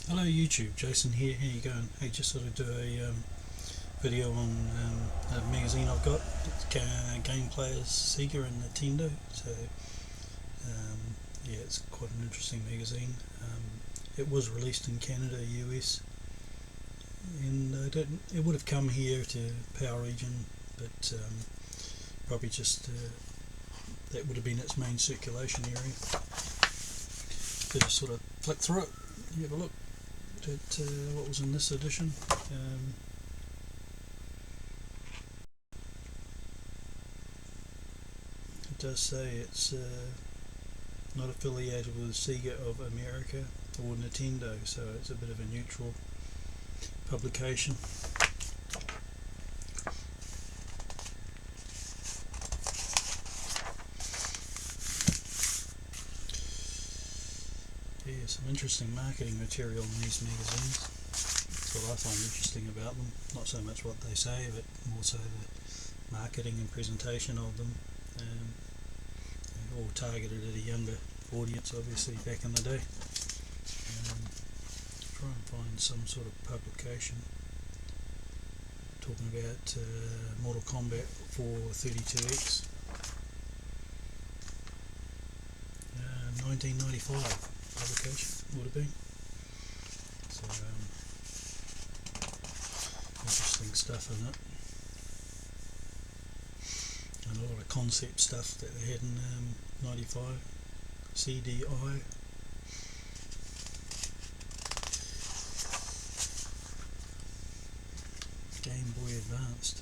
Hello YouTube, Jason here. How you going? Hey, just sort of do a video on a magazine I've got. It's Game Players, Sega and Nintendo. So yeah, it's quite an interesting magazine. It was released in Canada, US, and it would have come here to Power Region, but probably just that would have been its main circulation area. Just sort of flick through it, you have a look at what was in this edition. It does say it's not affiliated with Sega of America or Nintendo, so it's a bit of a neutral publication. Yeah, some interesting marketing material in these magazines. That's what I find interesting about them. Not so much what they say, but more so the marketing and presentation of them. All targeted at a younger audience, obviously, back in the day. Try and find some sort of publication talking about Mortal Kombat for 32X. 1995 publication would have been. So interesting stuff in it, and a lot of concept stuff that they had in 95. CDI. Game Boy Advanced.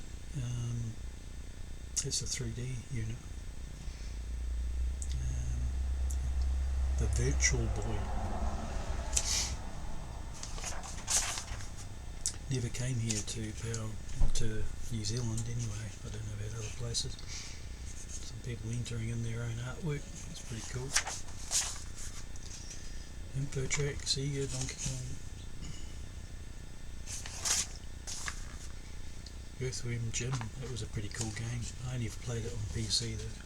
It's a 3D unit. The Virtual Boy. Never came here to New Zealand anyway. I don't know about other places. Some people entering in their own artwork. It's pretty cool. Info Track, Sega, Donkey Kong. Earthworm Jim. That was a pretty cool game. I only played it on PC though.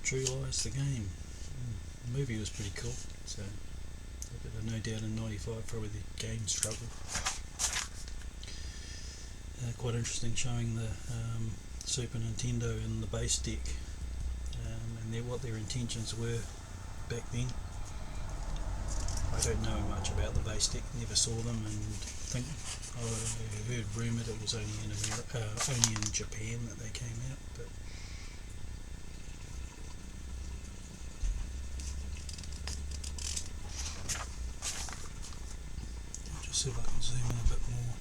True Lies, the game. The movie was pretty cool, so no doubt in 95 probably the game struggled. Quite interesting, showing the Super Nintendo and the base deck, and what their intentions were back then. I don't know much about the base deck, never saw them, and think I heard rumoured it was only in only in Japan that they came out, but see if I can zoom in a bit more.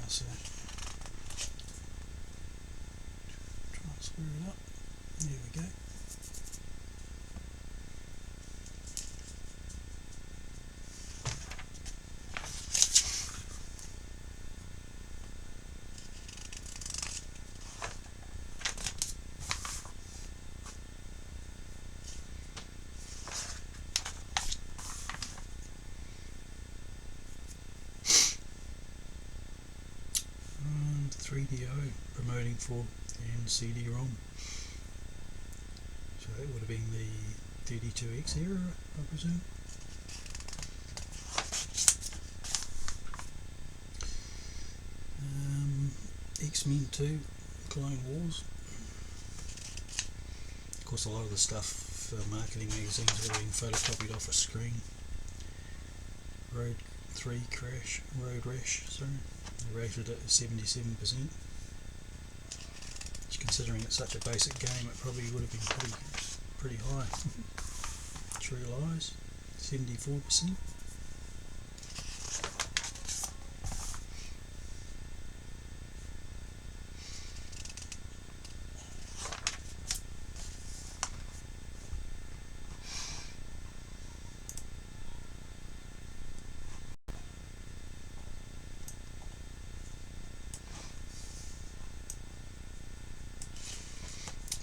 So try and square it up. There we go. And 3DO promoting for and CD-ROM. So that would have been the 32X era, I presume. X-Men 2, Clone Wars. Of course, a lot of the stuff for marketing magazines would have been photocopied off a screen. Road Rash, sorry. They rated it at 77%. Considering it's such a basic game, it probably would have been pretty high. True Lies, 74%.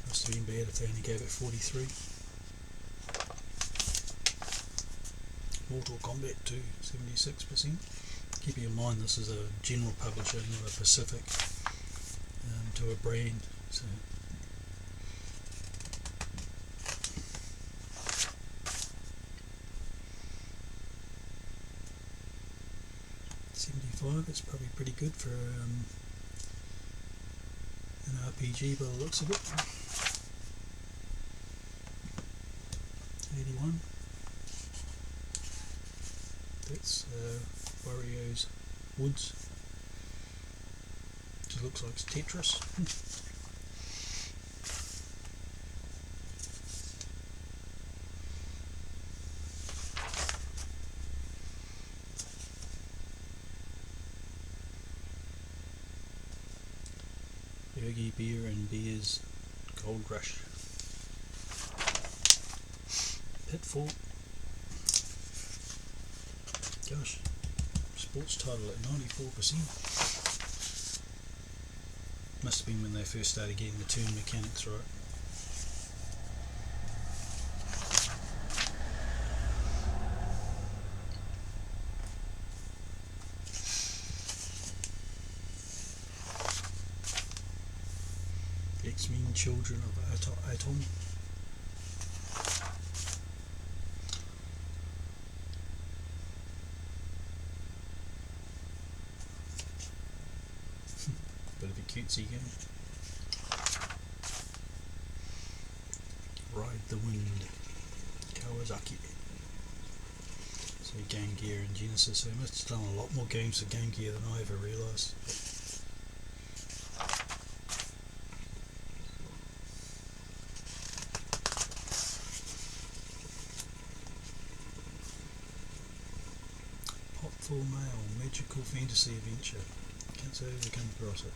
Must have been bad if they only gave it 43. Mortal Kombat 2, 76%. Keeping in mind this is a general publisher, not a specific to a brand. So 75, that's probably pretty good for an RPG by the looks of it. 81. That's Wario's Woods. Just looks like it's Tetris. Yogi Beer and Beer's Gold Rush. Pitfall. Gosh, sports title at 94%. Must have been when they first started getting the turn mechanics right. X-Men Children of Atom. Bit of a cutesy game. Ride the Wind. Kawasaki. So Game Gear and Genesis. They must have done a lot more games for Game Gear than I ever realised. Full Male, Magical Fantasy Adventure. Can't say I've ever come across it.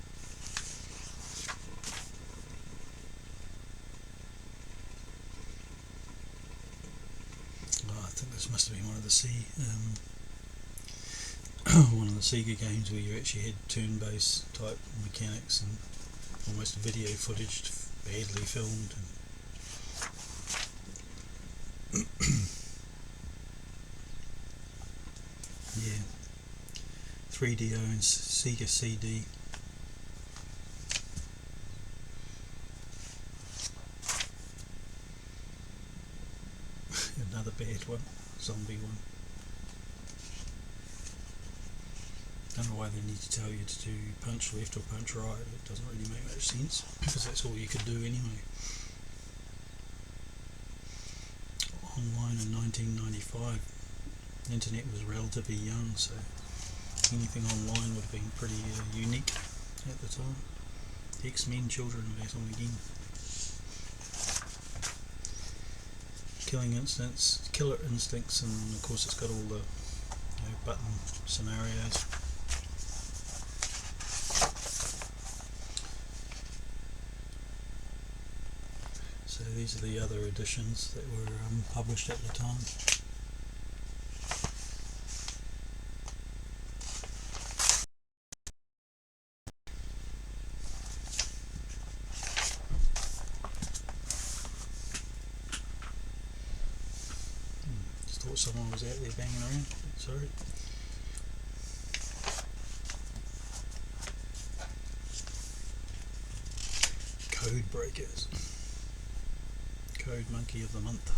Oh, I think this must have been one of the one of the Sega games where you actually had turn-based type mechanics and almost video footage, badly filmed. Yeah, 3DO and Sega CD. Another bad one, zombie one. Don't know why they need to tell you to do punch left or punch right. It doesn't really make much sense because that's all you could do anyway. Online in 1995. The internet was relatively young, so anything online would have been pretty unique at the time. X-Men Children of Atom again. Killer Instincts, and of course it's got all the button scenarios. So these are the other editions that were published at the time. Thought someone was out there banging around. Sorry. Code Breakers. Code Monkey of the Month.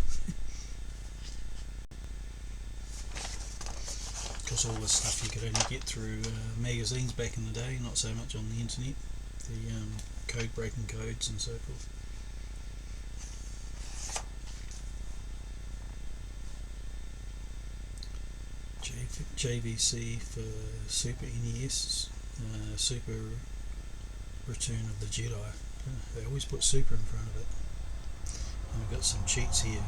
Because all this stuff you could only get through magazines back in the day, not so much on the internet. The code breaking codes and so forth. JVC for Super NES, Super Return of the Jedi. They always put Super in front of it. And we've got some cheats here.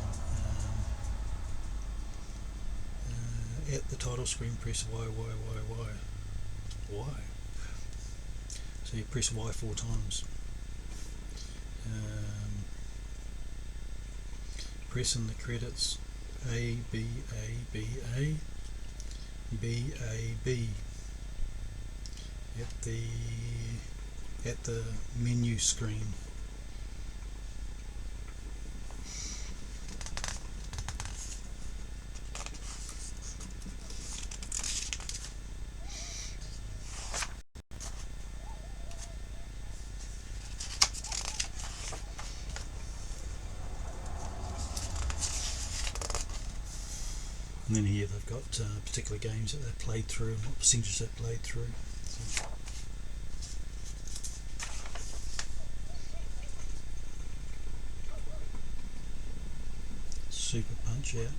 At the title screen, press Y. So you press Y 4 times. Press in the credits A, B, A, B, A. BAB at the menu screen. And then here they've got particular games that they've played through and what percentage they've played through. So Super Punch Out.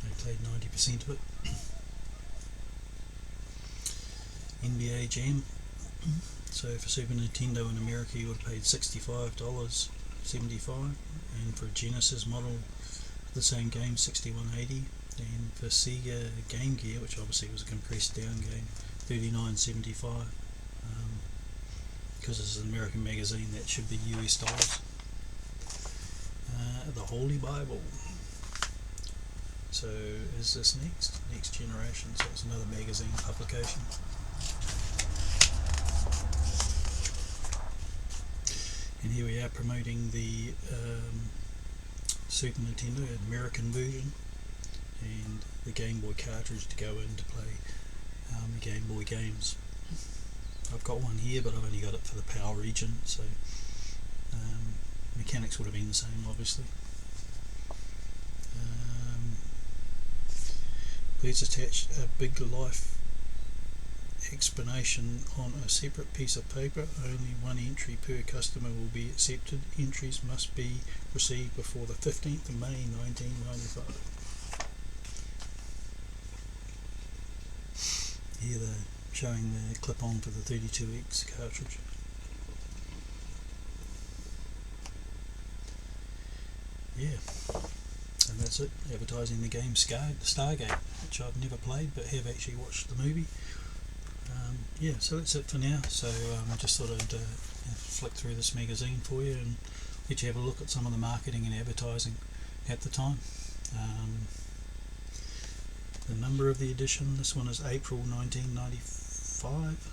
They played 90% of it. NBA Jam. So for Super Nintendo in America you would have paid $65.75, and for a Genesis model the same game $61.80, and for Sega Game Gear, which obviously was a compressed down game, $39.75. Because it's an American magazine, that should be US dollars. The Holy Bible. So is this next generation? So it's another magazine publication. And here we are promoting the Super Nintendo American version and the Game Boy cartridge to go in to play the Game Boy games. I've got one here, but I've only got it for the PAL region, so mechanics would have been the same, obviously. Please attach a big life explanation on a separate piece of paper. Only one entry per customer will be accepted. Entries must be received before the 15th of May 1995. Here they're showing the clip-on for the 32X cartridge. Yeah, and that's it, advertising the game Stargate, which I've never played but have actually watched the movie. Yeah, so that's it for now. So I just thought I'd flick through this magazine for you and let you have a look at some of the marketing and advertising at the time. The number of the edition, this one is April 1995.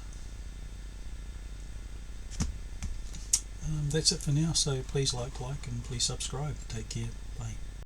That's it for now, so please like and please subscribe. Take care, bye.